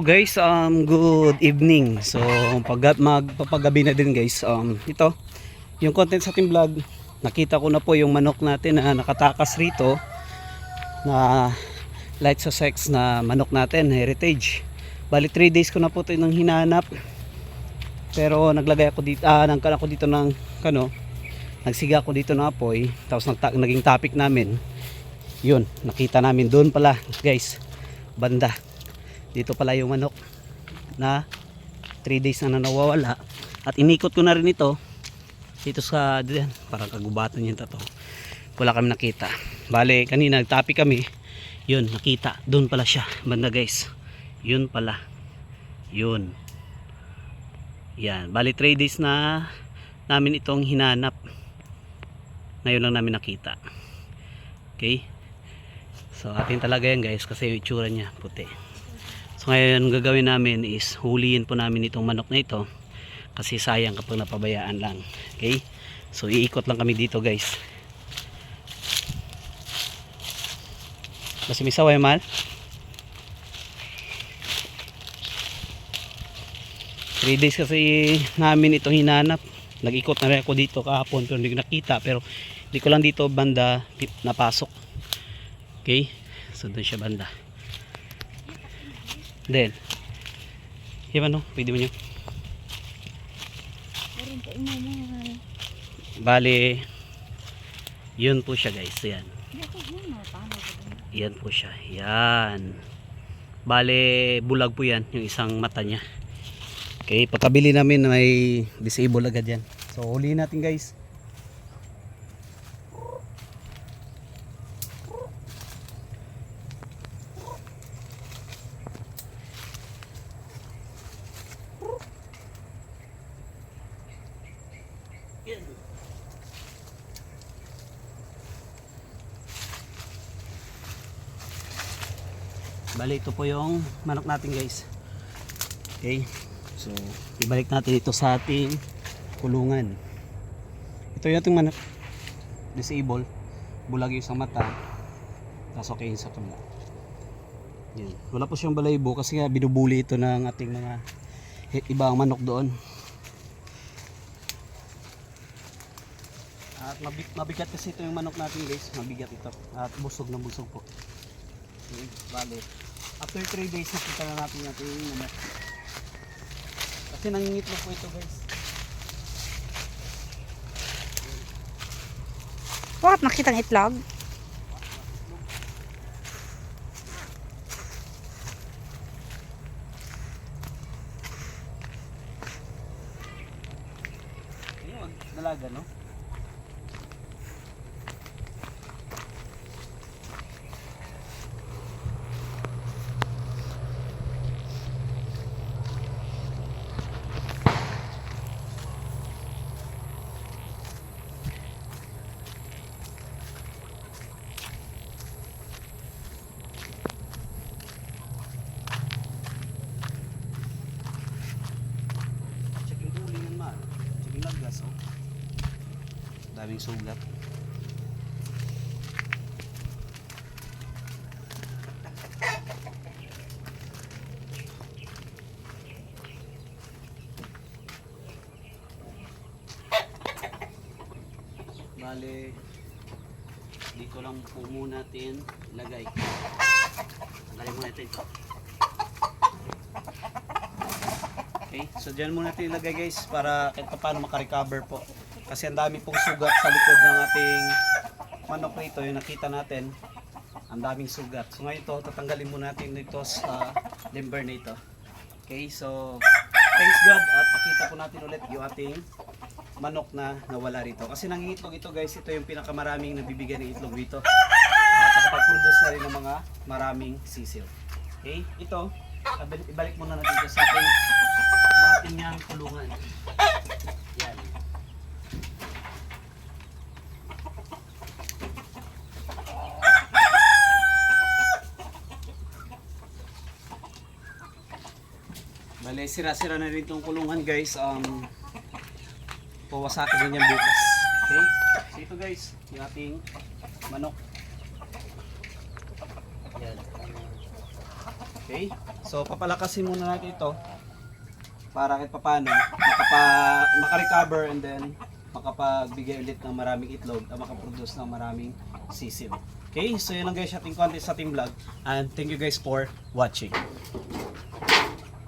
Guys, good evening. So, magpapagabi na din guys. Ito, yung content sa ating vlog, nakita ko na po yung manok natin na nakatakas rito na light Sussex na manok natin, heritage. Bali 3 days ko na po ito nang hinanap. Pero naglagay ako dito, nagkala ko dito ng nagsiga ako dito ng apoy, tapos naging topic namin. Yun, nakita namin doon pala, guys. Banda. Dito pala yung manok na 3 days na nawawala. At inikot ko na rin ito dito sa diyan, parang kagubatan yun to. Wala kami nakita. Bale, kanina nagtapi kami. Yun, nakita. Doon pala siya. Banda guys. Yun pala. Yun. Yan. Bale, 3 days na namin itong hinanap. Ngayon lang namin nakita. Okay. So, atin talaga yan guys kasi yung itsura niya puti. So ngayon gagawin namin is huliin po namin itong manok na ito kasi sayang kapag napabayaan lang. Okay? So iikot lang kami dito guys. Kasi may saway mal. 3 days kasi namin itong hinanap. Nag-ikot na rin ako dito kahapon pero hindi ko nakita, pero hindi ko lang dito banda napasok. Okay? So doon siya banda. Then, yan ano, pwede mo nyo. Bali, yun po siya guys, yan. Yan po siya, yan. Bali, bulag po yan, yung isang mata niya. Okay, pagkabili namin may disable agad yan. So, huliin natin guys. Bali, ito po yung manok natin guys. Okay, so ibalik natin ito sa ating kulungan. Ito yung ating manok, disable, bulag yung isang mata, tapos okay yung sa kabila. Yan. Wala po siyang balaybo kasi nga binubuli ito ng ating mga ibang manok doon. At mabigat kasi ito yung manok natin guys, mabigat ito at busog na busog po. Okay, bali, after 3 days nakita na natin yung ating manok kasi nangingitlog po ito guys. What? Nakita ng itlog? Ayun, dalaga no? Daming sugat. Bale, dito lang po muna natin ilagay. Tanggalin muna natin ito. Okay, so dyan muna natin ilagay guys para kahit paano makarecover po. Kasi ang dami pong sugat sa likod ng ating manok rito, yung nakita natin. Ang daming sugat. So ngayon ito, tatanggalin muna natin ito sa limber na ito. Okay, so thanks God at pakita po natin ulit yung ating manok na nawala rito. Kasi nangingitlog ito guys, ito yung pinakamaraming nabibigyan ng itlog dito. At nakapag-produce na rin ng mga maraming sisil. Okay, ito, ibalik muna natin ito sa ating niyang kulungan. Yan. Bale, sira-sira na rin itong kulungan guys. Pawasakin din yan bukas. Okay? So ito guys, yung ating manok. Yan. Okay? So papalakasin muna natin ito para kahit papano makarecover and then makapagbigay ulit ng maraming itlog at makaproduce ng maraming sisil. Okay, so yun lang guys ating content sa ating vlog and thank you guys for watching.